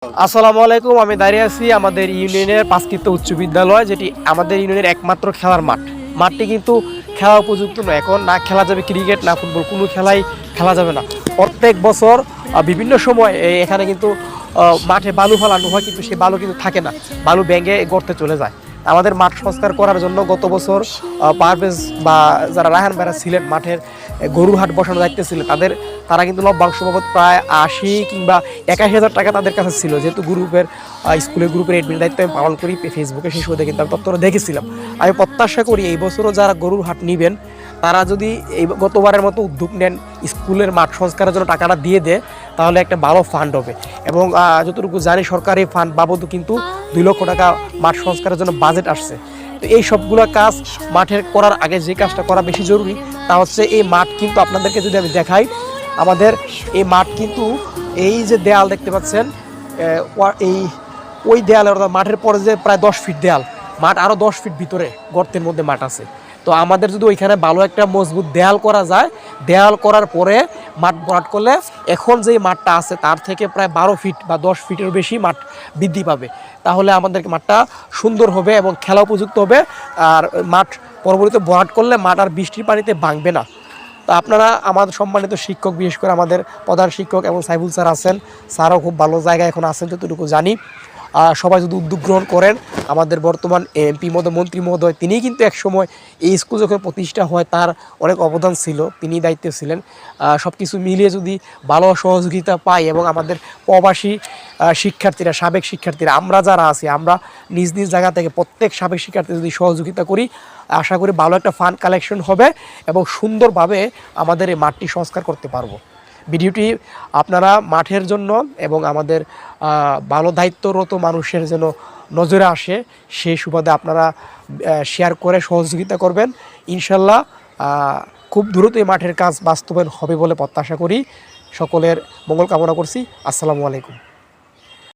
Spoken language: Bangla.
আসসালামু আলাইকুম। আমি দাঁড়িয়ে আছি আমাদের ইউনিয়নের পাঁচকিত্ত উচ্চ বিদ্যালয়, যেটি আমাদের ইউনিয়নের একমাত্র খেলার মাঠ। মাঠটি কিন্তু খেলা উপযুক্ত নয়। এখন না খেলা যাবে ক্রিকেট, না ফুটবল, কোনো খেলাই খেলা যাবে না। প্রত্যেক বছর বিভিন্ন সময় এখানে কিন্তু মাঠে বালু ফেলানো হয়, কিন্তু সেই বালু কিন্তু থাকে না, বালু ব্যাঙে গর্তে চলে যায়। আমাদের মাঠ সংস্কার করার জন্য গত বছর পারভেজ বা যারা রায়হান ভাইরা ছিলেন মাঠের গরুর হাট বসানোর দায়িত্বে ছিলেন, তারা কিন্তু লভ্যাংশ বাবদ প্রায় ৮০ কিংবা ৮১,০০০ টাকা তাদের কাছে ছিল। যেহেতু স্কুলের গ্রুপের এডমিনের দায়িত্ব আমি পালন করি ফেসবুকে, সেই সময় কিন্তু আমি তথ্যটা দেখেছিলাম। আমি প্রত্যাশা করি এই বছরও যারা গরুর হাট নেবেন তারা যদি এই গতবারের মতো উদ্যোগ নেন, স্কুলের মাঠ সংস্কারের জন্য টাকাটা দিয়ে দেয়, তাহলে একটা ভালো ফান্ড হবে। এবং যতটুকু জানি সরকারি ফান্ড বাবদও কিন্তু ২ লক্ষ টাকা মাঠ সংস্কারের জন্য বাজেট আসছে। তো এই সবগুলো কাজ মাঠের করার আগে যে কাজটা করা বেশি জরুরি তা হচ্ছে এই মাঠ কিন্তু আপনাদেরকে যদি আমি দেখাই, আমাদের এই মাঠ কিন্তু এই যে দেয়াল দেখতে পাচ্ছেন, ওই দেয়ালের মাঠের পরে যে প্রায় 10 ফিট দেয়াল, মাঠ আরও 10 ফিট ভিতরে গর্তের মধ্যে মাঠ আছে। তো আমাদের যদি ওইখানে ভালো একটা মজবুত দেয়াল করা যায়, দেয়াল করার পরে মাঠ ভরাট করলে এখন যেই মাঠটা আছে তার থেকে প্রায় 12 ফিট বা 10 ফিটের বেশি মাঠ বৃদ্ধি পাবে। তাহলে আমাদের মাঠটা সুন্দর হবে এবং খেলা উপযুক্ত হবে। আর মাঠ পরবর্তীতে ভরাট করলে মাঠ আর বৃষ্টির পানিতে ভাঙবে না। তো আপনারা আমাদের সম্মানিত শিক্ষক, বিশেষ করে আমাদের প্রধান শিক্ষক এবং সাইফুল স্যার আছেন, স্যারও খুব ভালো জায়গায় এখন আছেন যতটুকু জানি। সবাই যদি উদ্যোগ গ্রহণ করেন, আমাদের বর্তমান এমপি মন্ত্রী মহোদয় তিনিই কিন্তু একসময় এই স্কুল যখন প্রতিষ্ঠা হয় তার অনেক অবদান ছিল, তিনি দায়িত্বে ছিলেন। সব কিছু মিলিয়ে যদি ভালো সহযোগিতা পাই এবং আমাদের প্রবাসী শিক্ষার্থীরা, সাবেক শিক্ষার্থীরা, আমরা যারা আছি, আমরা নিজ নিজ জায়গা থেকে প্রত্যেক সাবেক শিক্ষার্থী যদি সহযোগিতা করি, আশা করি ভালো একটা ফান্ড কালেকশন হবে এবং সুন্দরভাবে আমাদের এই মাঠটি সংস্কার করতে পারবো। ভিডিওটি আপনারা মাঠের জন্য এবং আমাদের ভালো দায়িত্বরত মানুষের যেন নজরে আসে সেই সুবাদে আপনারা শেয়ার করে সহযোগিতা করবেন। ইনশাল্লাহ খুব দ্রুত এই মাঠের কাজ বাস্তবায়ন হবে বলে প্রত্যাশা করি। সকলের মঙ্গল কামনা করছি। আসসালামু আলাইকুম।